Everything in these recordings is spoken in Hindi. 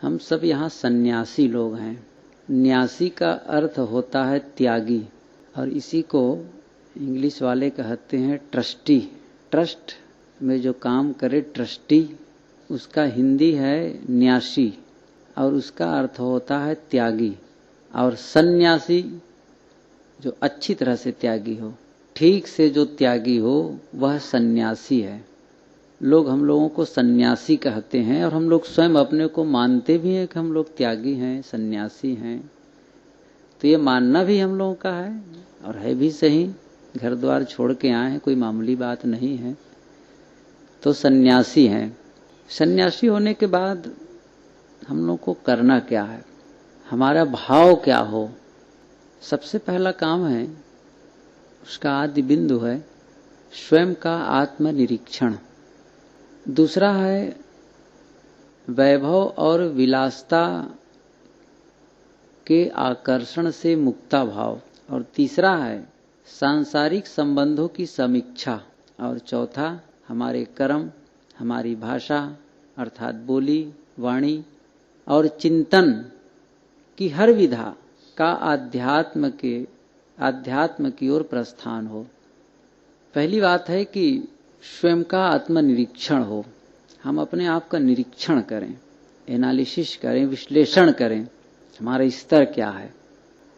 हम सब यहाँ सन्यासी लोग हैं। न्यासी का अर्थ होता है त्यागी, और इसी को इंग्लिश वाले कहते हैं ट्रस्टी। ट्रस्ट में जो काम करे ट्रस्टी, उसका हिंदी है न्यासी, और उसका अर्थ होता है त्यागी। और सन्यासी जो अच्छी तरह से त्यागी हो, ठीक से जो त्यागी हो, वह सन्यासी है। लोग हम लोगों को सन्यासी कहते हैं, और हम लोग स्वयं अपने को मानते भी हैं कि हम लोग त्यागी हैं, सन्यासी हैं। तो ये मानना भी हम लोगों का है, और है भी सही। घर द्वार छोड़ के आए हैं, कोई मामूली बात नहीं है। तो सन्यासी हैं। सन्यासी होने के बाद हम लोग को करना क्या है, हमारा भाव क्या हो। सबसे पहला काम है, उसका आदि बिंदु है स्वयं का आत्मनिरीक्षण। दूसरा है वैभव और विलासता के आकर्षण से मुक्ता भाव, और तीसरा है सांसारिक संबंधों की समीक्षा, और चौथा हमारे कर्म, हमारी भाषा अर्थात बोली, वाणी और चिंतन की हर विधा का आध्यात्म की ओर प्रस्थान हो। पहली बात है कि स्वयं का आत्मनिरीक्षण हो। हम अपने आप का निरीक्षण करें, एनालिसिस करें, विश्लेषण करें, हमारा स्तर क्या है।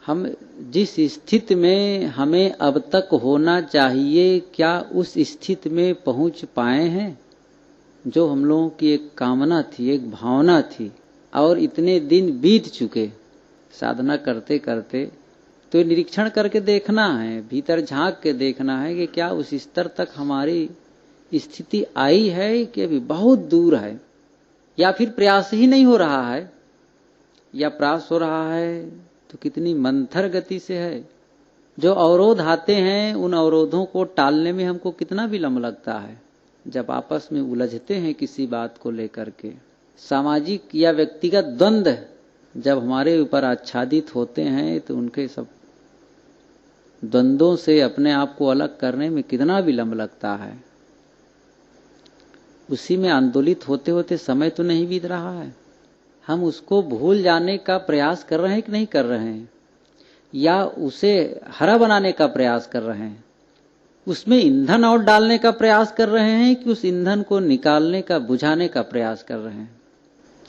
हम जिस स्थिति में हमें अब तक होना चाहिए, क्या उस स्थिति में पहुंच पाए हैं। जो हम लोगों की एक कामना थी, एक भावना थी, और इतने दिन बीत चुके साधना करते करते, तो निरीक्षण करके देखना है, भीतर झांक के देखना है कि क्या उस स्तर तक हमारी स्थिति आई है कि अभी बहुत दूर है, या फिर प्रयास ही नहीं हो रहा है, या प्रयास हो रहा है तो कितनी मंथर गति से है। जो अवरोध आते हैं, उन अवरोधों को टालने में हमको कितना विलंब लगता है। जब आपस में उलझते हैं किसी बात को लेकर के, सामाजिक या व्यक्तिगत द्वंद्व जब हमारे ऊपर आच्छादित होते हैं, तो उनके सब द्वंद्वों से अपने आप को अलग करने में कितना विलंब लगता है। उसी में आंदोलित होते होते समय तो नहीं बीत रहा है। हम उसको भूल जाने का प्रयास कर रहे हैं कि नहीं कर रहे हैं, या उसे हरा बनाने का प्रयास कर रहे हैं, उसमें ईंधन और डालने का प्रयास कर रहे हैं, कि उस ईंधन को निकालने का, बुझाने का प्रयास कर रहे हैं।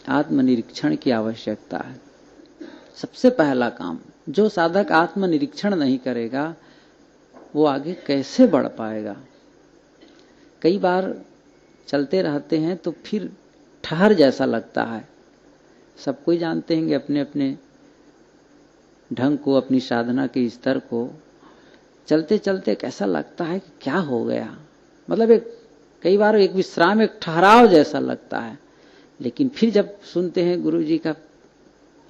आत्मनिरीक्षण की आवश्यकता है। सबसे पहला काम, जो साधक आत्मनिरीक्षण नहीं करेगा वो आगे कैसे बढ़ पाएगा। कई बार चलते रहते हैं तो फिर ठहर जैसा लगता है। सब कोई जानते हैं कि अपने अपने ढंग को, अपनी साधना के स्तर को चलते चलते कैसा लगता है कि क्या हो गया। मतलब कई बार एक विश्राम, एक ठहराव जैसा लगता है। लेकिन फिर जब सुनते हैं गुरु जी का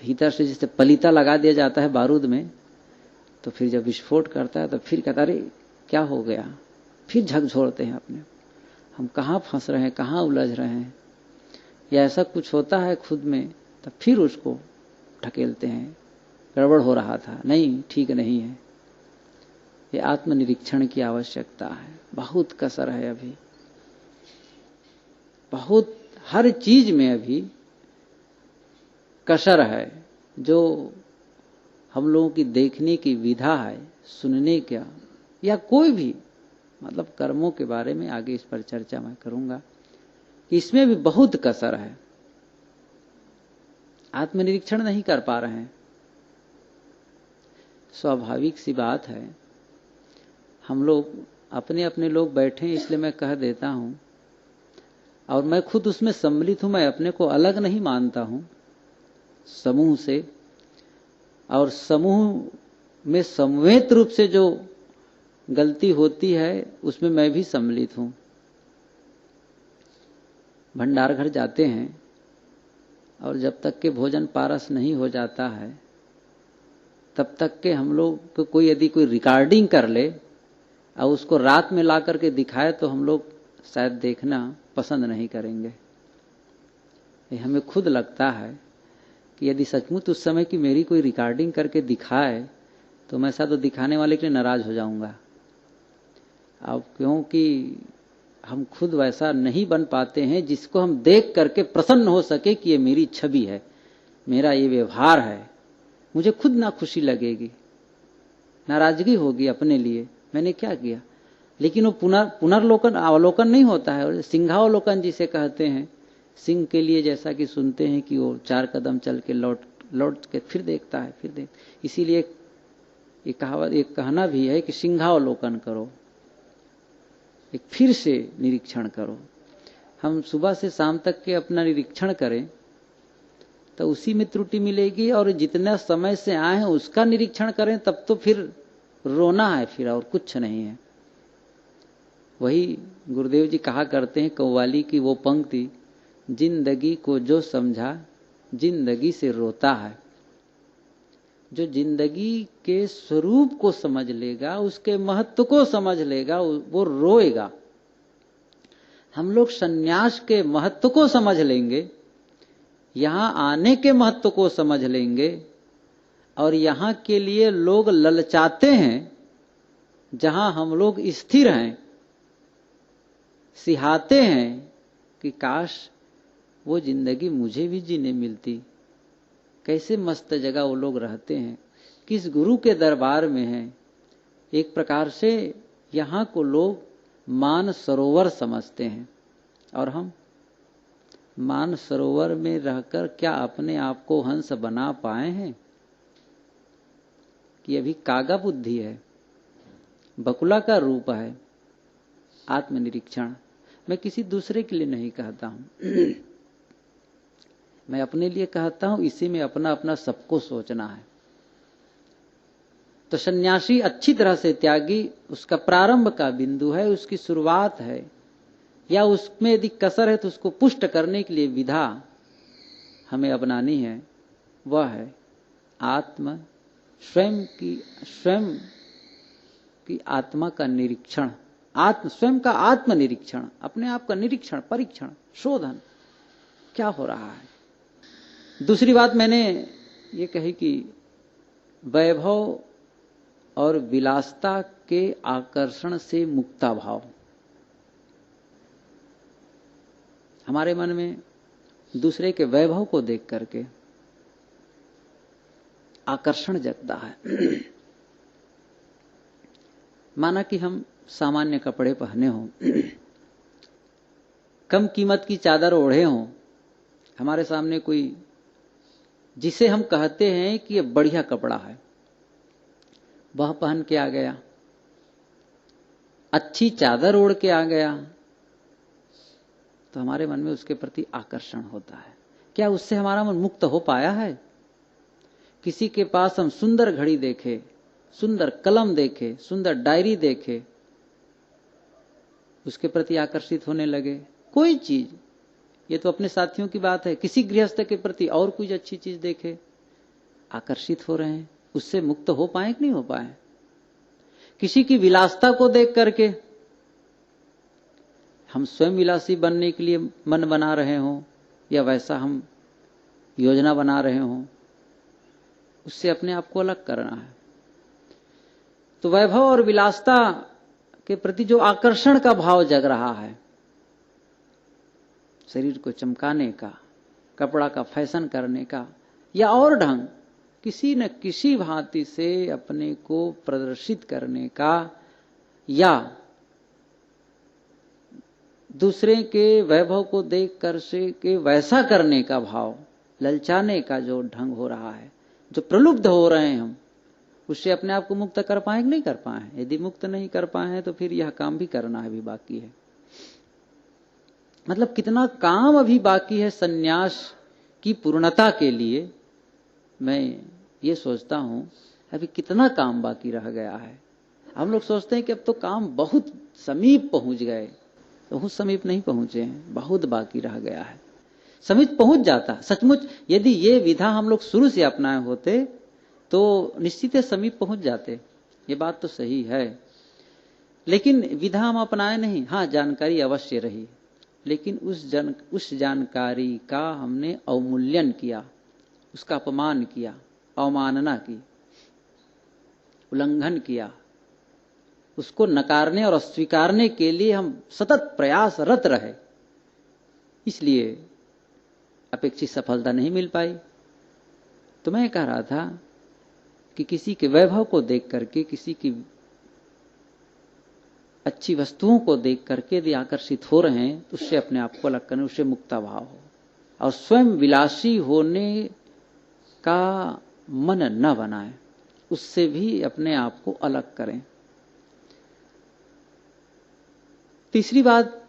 भीतर से जैसे पलीता लगा दिया जाता है बारूद में, तो फिर जब विस्फोट करता है तो फिर कहता अरे क्या हो गया। फिर झकझोरते हैं अपने, हम कहाँ फंस रहे हैं, कहाँ उलझ रहे हैं, या ऐसा कुछ होता है खुद में, तब फिर उसको ढकेलते हैं, गड़बड़ हो रहा था, नहीं, ठीक नहीं है। ये आत्मनिरीक्षण की आवश्यकता है। बहुत कसर है अभी, बहुत हर चीज में अभी कसर है। जो हम लोगों की देखने की विधा है, सुनने का, या कोई भी मतलब कर्मों के बारे में आगे इस पर चर्चा मैं करूंगा कि इसमें भी बहुत कसर है। आत्मनिरीक्षण नहीं कर पा रहे हैं। स्वाभाविक सी बात है, हम लोग अपने अपने लोग बैठे हैं, इसलिए मैं कह देता हूं, और मैं खुद उसमें सम्मिलित हूं। मैं अपने को अलग नहीं मानता हूं समूह से, और समूह में समवेत रूप से जो गलती होती है उसमें मैं भी सम्मिलित हूं। भंडार घर जाते हैं, और जब तक के भोजन पारस नहीं हो जाता है, तब तक के हम लोग को कोई यदि कोई रिकॉर्डिंग कर ले और उसको रात में ला करके दिखाए, तो हम लोग शायद देखना पसंद नहीं करेंगे। ये हमें खुद लगता है कि यदि सचमुच उस समय की मेरी कोई रिकॉर्डिंग करके दिखाए, तो मैं शायद दिखाने वाले के लिए नाराज हो जाऊंगा। अब क्योंकि हम खुद वैसा नहीं बन पाते हैं जिसको हम देख करके प्रसन्न हो सके कि ये मेरी छवि है, मेरा ये व्यवहार है, मुझे खुद ना खुशी लगेगी, नाराजगी होगी अपने लिए, मैंने क्या किया। लेकिन वो पुनर्लोकन अवलोकन नहीं होता है, सिंहावलोकन जिसे कहते हैं। सिंह के लिए जैसा कि सुनते हैं कि वो 4 कदम चल के लौट के फिर देखता है, इसीलिए एक कहावत, एक कहना भी है कि सिंहावलोकन करो, एक फिर से निरीक्षण करो। हम सुबह से शाम तक के अपना निरीक्षण करें तो उसी में त्रुटि मिलेगी, और जितना समय से आए हैं उसका निरीक्षण करें तब तो फिर रोना है, फिर और कुछ नहीं है। वही गुरुदेव जी कहा करते हैं कव्वाली की वो पंक्ति, जिंदगी को जो समझा जिंदगी से रोता है। जो जिंदगी के स्वरूप को समझ लेगा, उसके महत्व को समझ लेगा, वो रोएगा। हम लोग सन्यास के महत्व को समझ लेंगे, यहां आने के महत्व को समझ लेंगे, और यहां के लिए लोग ललचाते हैं, जहां हम लोग स्थिर हैं, सिहाते हैं कि काश वो जिंदगी मुझे भी जीने मिलती। कैसे मस्त जगह वो लोग रहते हैं, किस गुरु के दरबार में हैं। एक प्रकार से यहां को लोग मान सरोवर समझते हैं, और हम मान सरोवर में रहकर क्या अपने आप को हंस बना पाए हैं कि अभी कागा बुद्धि है, बकुला का रूप है। आत्मनिरीक्षण मैं किसी दूसरे के लिए नहीं कहता हूं, मैं अपने लिए कहता हूं। इसी में अपना अपना सबको सोचना है। तो सन्यासी अच्छी तरह से त्यागी, उसका प्रारंभ का बिंदु है, उसकी शुरुआत है, या उसमें यदि कसर है तो उसको पुष्ट करने के लिए विधा हमें अपनानी है। वह है स्वयं की आत्मा का निरीक्षण, स्वयं का आत्मनिरीक्षण, अपने आप का निरीक्षण, परीक्षण, शोधन, क्या हो रहा है। दूसरी बात मैंने ये कही कि वैभव और विलासता के आकर्षण से मुक्ता भाव हमारे मन में दूसरे के वैभव को देख करके आकर्षण जगता है। माना कि हम सामान्य कपड़े पहने हों, कम कीमत की चादर ओढ़े हों, हमारे सामने कोई जिसे हम कहते हैं कि ये बढ़िया कपड़ा है, वह पहन के आ गया, अच्छी चादर ओढ़ के आ गया, तो हमारे मन में उसके प्रति आकर्षण होता है। क्या उससे हमारा मन मुक्त हो पाया है? किसी के पास हम सुंदर घड़ी देखे, सुंदर कलम देखे, सुंदर डायरी देखे, उसके प्रति आकर्षित होने लगे। कोई चीज, ये तो अपने साथियों की बात है, किसी गृहस्थ के प्रति और कुछ अच्छी चीज देखे, आकर्षित हो रहे हैं, उससे मुक्त हो पाए कि नहीं हो पाए? किसी की विलासता को देख करके हम स्वयं विलासी बनने के लिए मन बना रहे हों, या वैसा हम योजना बना रहे हों, उससे अपने आप को अलग करना है। तो वैभव और विलासता के प्रति जो आकर्षण का भाव जग रहा है, शरीर को चमकाने का, कपड़ा का फैशन करने का, या और ढंग किसी न किसी भांति से अपने को प्रदर्शित करने का, या दूसरे के वैभव को देख कर से के वैसा करने का भाव, ललचाने का जो ढंग हो रहा है, जो प्रलुब्ध हो रहे हैं हम, उससे अपने आप को मुक्त कर पाए कि नहीं कर पाए? यदि मुक्त नहीं कर पाए हैं तो फिर यह काम भी करना है, भी बाकी है। मतलब कितना काम अभी बाकी है सन्यास की पूर्णता के लिए। मैं ये सोचता हूं अभी कितना काम बाकी रह गया है। हम लोग सोचते हैं कि अब तो काम बहुत समीप पहुंच गए, बहुत समीप नहीं पहुंचे हैं, बहुत बाकी रह गया है। समीप पहुंच जाता सचमुच, यदि ये विधा हम लोग शुरू से अपनाए होते तो निश्चित है समीप पहुंच जाते, ये बात तो सही है। लेकिन विधा हम अपनाए नहीं। हाँ, जानकारी अवश्य रही, लेकिन उस जानकारी का हमने अवमूल्यन किया, उसका अपमान किया, अवमानना की, उल्लंघन किया, उसको नकारने और अस्वीकारने के लिए हम सतत प्रयासरत रहे, इसलिए अपेक्षित सफलता नहीं मिल पाई। तो मैं कह रहा था कि किसी के वैभव को देख करके, किसी की अच्छी वस्तुओं को देख करके यदि आकर्षित हो रहे हैं तो उससे अपने आप को अलग करें, उससे मुक्ता भाव हो और स्वयं विलासी होने का मन न बनाएं, उससे भी अपने आप को अलग करें। तीसरी बात,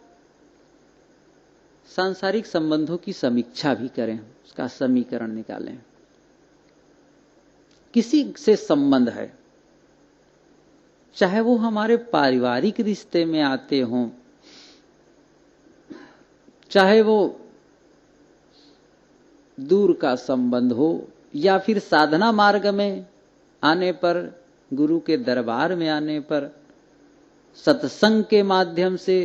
सांसारिक संबंधों की समीक्षा भी करें, उसका समीकरण निकालें। किसी से संबंध है, चाहे वो हमारे पारिवारिक रिश्ते में आते हों, चाहे वो दूर का संबंध हो, या फिर साधना मार्ग में आने पर, गुरु के दरबार में आने पर, सत्संग के माध्यम से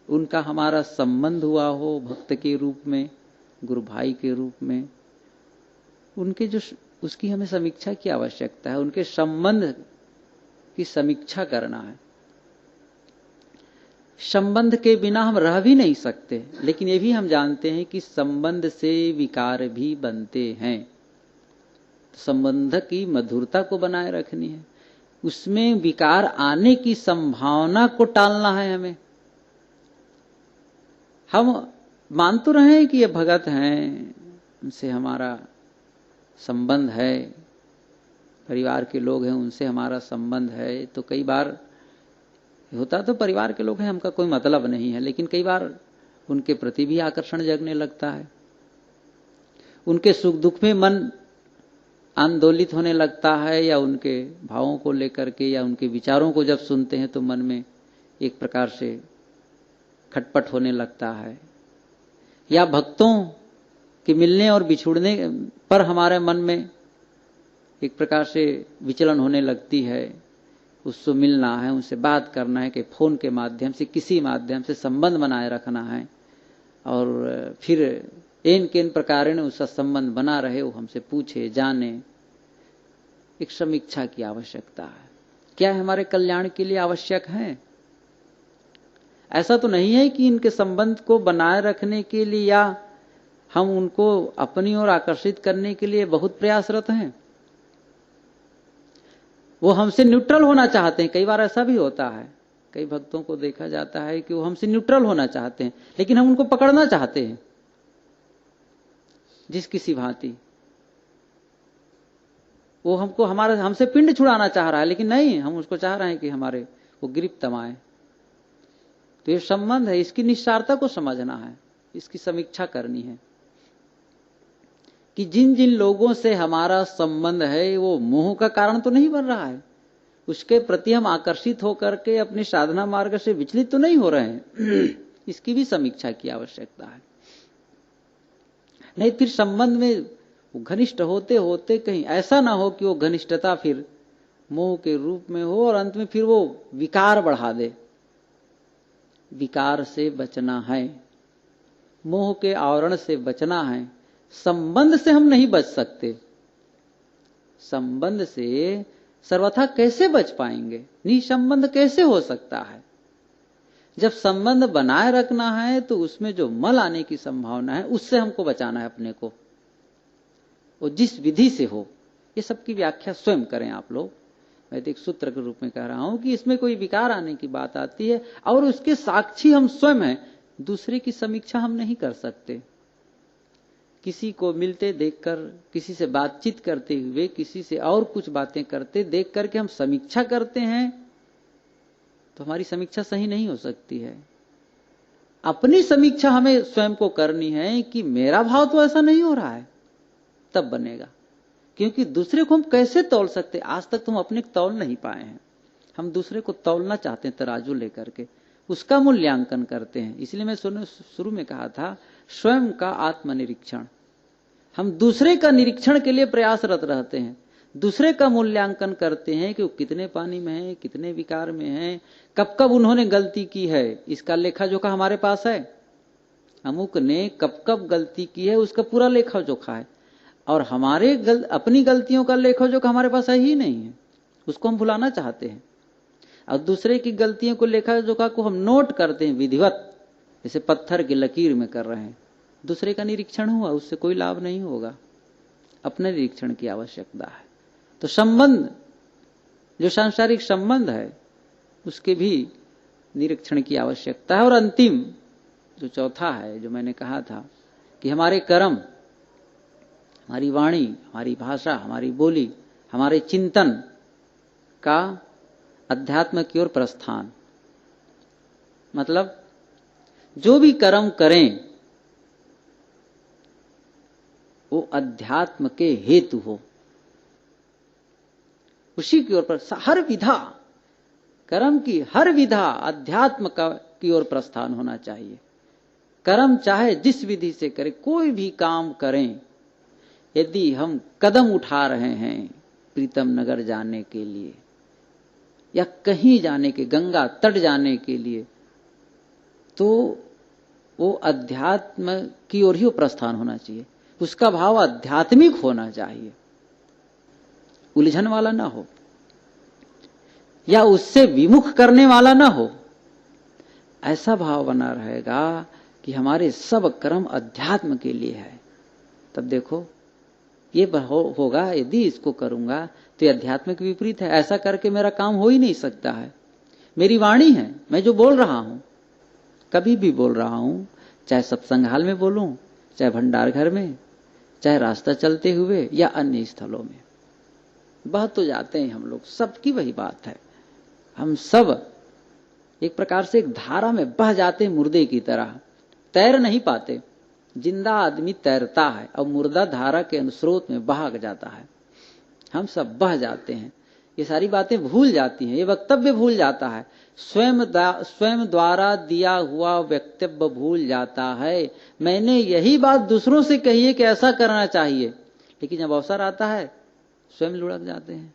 उनका हमारा संबंध हुआ हो, भक्त के रूप में, गुरु भाई के रूप में, उनके जो उसकी हमें समीक्षा की आवश्यकता है, उनके संबंध की समीक्षा करना है। संबंध के बिना हम रह भी नहीं सकते, लेकिन ये भी हम जानते हैं कि संबंध से विकार भी बनते हैं। संबंध की मधुरता को बनाए रखनी है, उसमें विकार आने की संभावना को टालना है हमें। हम मान तो रहे हैं कि ये भगत हैं, उनसे हमारा संबंध है, परिवार के लोग हैं, उनसे हमारा संबंध है, तो कई बार होता तो परिवार के लोग हैं, हमका कोई मतलब नहीं है, लेकिन कई बार उनके प्रति भी आकर्षण जगने लगता है, उनके सुख दुख में मन आंदोलित होने लगता है, या उनके भावों को लेकर के या उनके विचारों को जब सुनते हैं तो मन में एक प्रकार से खटपट होने लगता है, या भक्तों के मिलने और बिछुड़ने पर हमारे मन में एक प्रकार से विचलन होने लगती है। उससे मिलना है, उनसे बात करना है कि फोन के माध्यम से, किसी माध्यम से संबंध बनाए रखना है, और फिर इन किन प्रकार ने उसका संबंध बना रहे, वो हमसे पूछे जाने। एक समीक्षा की आवश्यकता है, क्या हमारे कल्याण के लिए आवश्यक है? ऐसा तो नहीं है कि इनके संबंध को बनाए रखने के लिए या हम उनको अपनी ओर आकर्षित करने के लिए बहुत प्रयासरत हैं। वो हमसे न्यूट्रल होना चाहते हैं। कई बार ऐसा भी होता है, कई भक्तों को देखा जाता है कि वो हमसे न्यूट्रल होना चाहते हैं, लेकिन हम उनको पकड़ना चाहते हैं जिस किसी भांति। वो हमसे पिंड छुड़ाना चाह रहा है, लेकिन नहीं, हम उसको चाह रहे हैं कि हमारे वो गिरफ्त तमाए। तो ये संबंध है, इसकी निस्सारता को समझना है, इसकी समीक्षा करनी है कि जिन जिन लोगों से हमारा संबंध है वो मोह का कारण तो नहीं बन रहा है, उसके प्रति हम आकर्षित होकर के अपनी साधना मार्ग से विचलित तो नहीं हो रहे हैं। इसकी भी समीक्षा की आवश्यकता है। नहीं फिर संबंध में घनिष्ठ होते होते कहीं ऐसा ना हो कि वो घनिष्ठता फिर मोह के रूप में हो और अंत में फिर वो विकार बढ़ा दे। विकार से बचना है, मोह के आवरण से बचना है। संबंध से हम नहीं बच सकते। संबंध से सर्वथा कैसे बच पाएंगे? निसंबंध कैसे हो सकता है? जब संबंध बनाए रखना है तो उसमें जो मल आने की संभावना है उससे हमको बचाना है अपने को, वो जिस विधि से हो। ये सबकी व्याख्या स्वयं करें आप लोग। मैं तो एक सूत्र के रूप में कह रहा हूं कि इसमें कोई विकार आने की बात आती है और उसके साक्षी हम स्वयं हैं, दूसरे की समीक्षा हम नहीं कर सकते। किसी को मिलते देखकर, किसी से बातचीत करते हुए, किसी से और कुछ बातें करते देख करके हम समीक्षा करते हैं तो हमारी समीक्षा सही नहीं हो सकती है। अपनी समीक्षा हमें स्वयं को करनी है कि मेरा भाव तो ऐसा नहीं हो रहा है, तब बनेगा। क्योंकि दूसरे को हम कैसे तौल सकते? आज तक तो हम अपने तौल नहीं पाए हैं। हम दूसरे को तौलना चाहते हैं, तराजू लेकर के उसका मूल्यांकन करते हैं। इसलिए मैं शुरू में कहा था स्वयं का आत्मनिरीक्षण। हम दूसरे का निरीक्षण के लिए प्रयासरत रहते हैं, दूसरे का मूल्यांकन करते हैं कि वो कितने पानी में है, कितने विकार में है, कब कब उन्होंने गलती की है, इसका लेखा जोखा हमारे पास है। अमुक ने कब कब गलती की है उसका पूरा लेखा जोखा है, और अपनी गलतियों का लेखा जोखा हमारे पास है ही नहीं है, उसको हम भुलाना चाहते हैं। और दूसरे की गलतियों को लेखा जोखा को हम नोट करते हैं विधिवत, जैसे पत्थर की लकीर में कर रहे हैं। दूसरे का निरीक्षण हुआ, उससे कोई लाभ नहीं होगा। अपने निरीक्षण की आवश्यकता है। तो संबंध, जो सांसारिक संबंध है, उसके भी निरीक्षण की आवश्यकता है। और अंतिम जो चौथा है, जो मैंने कहा था कि हमारे कर्म, हमारी वाणी, हमारी भाषा, हमारी बोली, हमारे चिंतन का अध्यात्म की ओर प्रस्थान, मतलब जो भी कर्म करें वो अध्यात्म के हेतु हो, उसी की ओर हर विधा, कर्म की हर विधा अध्यात्म की ओर प्रस्थान होना चाहिए। कर्म चाहे जिस विधि से करें, कोई भी काम करें, यदि हम कदम उठा रहे हैं प्रीतम नगर जाने के लिए या कहीं जाने के, गंगा तट जाने के लिए, तो वो अध्यात्म की ओर ही प्रस्थान होना चाहिए। उसका भाव आध्यात्मिक होना चाहिए, उलझन वाला ना हो या उससे विमुख करने वाला ना हो। ऐसा भाव बना रहेगा कि हमारे सब कर्म अध्यात्म के लिए है। तब देखो ये होगा, यदि इसको करूंगा तो ये अध्यात्म के विपरीत है, ऐसा करके मेरा काम हो ही नहीं सकता है। मेरी वाणी है, मैं जो बोल रहा हूं, कभी भी बोल रहा हूं, चाहे सत्संग हाल में बोलूं, चाहे भंडार घर में, चाहे रास्ता चलते हुए या अन्य स्थलों में, बह तो जाते हैं हम लोग, सबकी वही बात है। हम सब एक प्रकार से एक धारा में बह जाते हैं, मुर्दे की तरह तैर नहीं पाते। जिंदा आदमी तैरता है और मुर्दा धारा के अनुस्रोत में बह जाता है। हम सब बह जाते हैं, ये सारी बातें भूल जाती हैं, ये वक्तव्य भूल जाता है, स्वयं द्वारा दिया हुआ वक्तव्य भूल जाता है। मैंने यही बात दूसरों से कही है कि ऐसा करना चाहिए, लेकिन जब अवसर आता है स्वयं लुढ़क जाते हैं।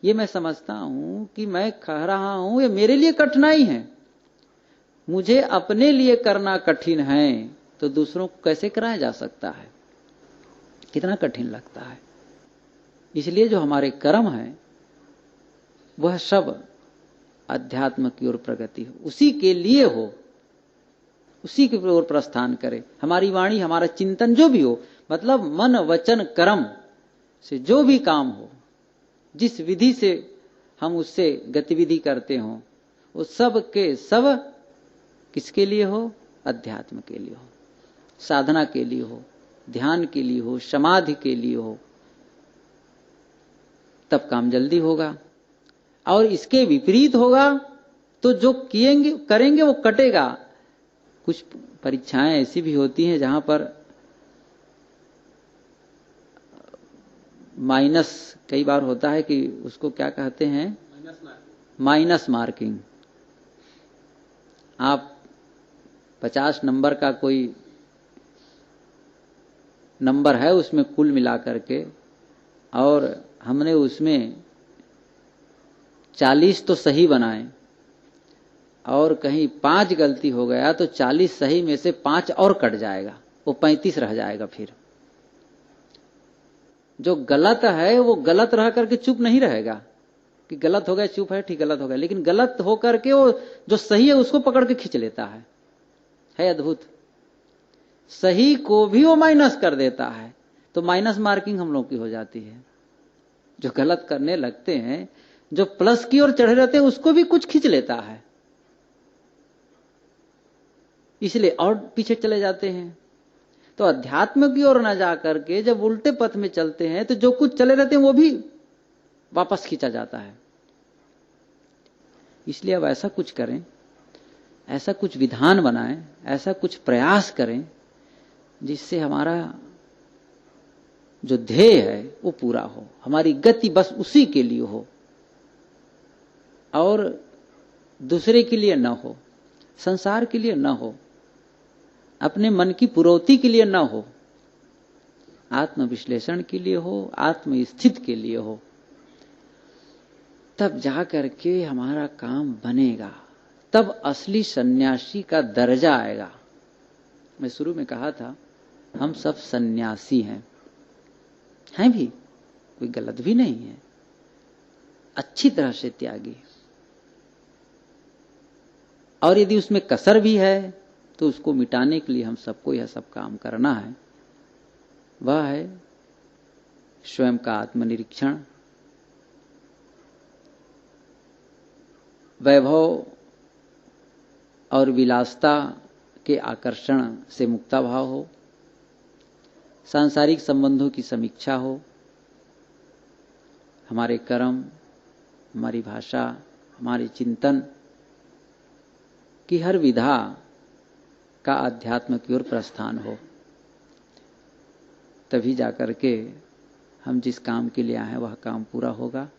ये मैं समझता हूं कि मैं कह रहा हूं, ये मेरे लिए कठिनाई है, मुझे अपने लिए करना कठिन है, तो दूसरों को कैसे कराया जा सकता है? कितना कठिन लगता है। इसलिए जो हमारे कर्म हैं वह सब अध्यात्म की ओर प्रगति हो, उसी के लिए हो, उसी की ओर प्रस्थान करे। हमारी वाणी, हमारा चिंतन जो भी हो, मतलब मन वचन कर्म से जो भी काम हो, जिस विधि से हम उससे गतिविधि करते हो, वो सब के सब किसके लिए हो? अध्यात्म के लिए हो, साधना के लिए हो, ध्यान के लिए हो, समाधि के लिए हो, तब काम जल्दी होगा। और इसके विपरीत होगा तो जो करेंगे वो कटेगा। कुछ परीक्षाएं ऐसी भी होती हैं जहां पर माइनस कई बार होता है, कि उसको क्या कहते हैं, माइनस मार्किंग। आप 50 नंबर का कोई नंबर है उसमें कुल मिलाकर के, और हमने उसमें 40 तो सही बनाए और कहीं 5 गलती हो गया, तो 40 सही में से 5 और कट जाएगा, वो 35 रह जाएगा। फिर जो गलत है वो गलत रह करके चुप नहीं रहेगा कि गलत हो गया, चुप है, ठीक, गलत हो गया, लेकिन गलत हो करके वो जो सही है उसको पकड़ के खींच लेता है अद्भुत। सही को भी वो माइनस कर देता है, तो माइनस मार्किंग हम लोग की हो जाती है। जो गलत करने लगते हैं, जो प्लस की ओर चढ़े रहते हैं, उसको भी कुछ खींच लेता है, इसलिए और पीछे चले जाते हैं। तो अध्यात्म की ओर न जाकर के जब उल्टे पथ में चलते हैं, तो जो कुछ चले रहते हैं वो भी वापस खींचा जाता है। इसलिए अब ऐसा कुछ करें, ऐसा कुछ विधान बनाएं, ऐसा कुछ प्रयास करें जिससे हमारा जो ध्येय है वो पूरा हो, हमारी गति बस उसी के लिए हो और दूसरे के लिए न हो, संसार के लिए न हो, अपने मन की पुरोति के लिए न हो, आत्मविश्लेषण के लिए हो, आत्मस्थित के लिए हो। तब जा करके हमारा काम बनेगा, तब असली सन्यासी का दर्जा आएगा। मैं शुरू में कहा था हम सब सन्यासी हैं भी, कोई गलत भी नहीं है, अच्छी तरह से त्यागी। और यदि उसमें कसर भी है तो उसको मिटाने के लिए हम सबको यह सब काम करना है। वह है स्वयं का आत्मनिरीक्षण, वैभव और विलासता के आकर्षण से मुक्ताभाव हो, सांसारिक संबंधों की समीक्षा हो, हमारे कर्म, हमारी भाषा, हमारे चिंतन की हर विधा का अध्यात्म की ओर प्रस्थान हो। तभी जाकर के हम जिस काम के लिए आए हैं वह काम पूरा होगा।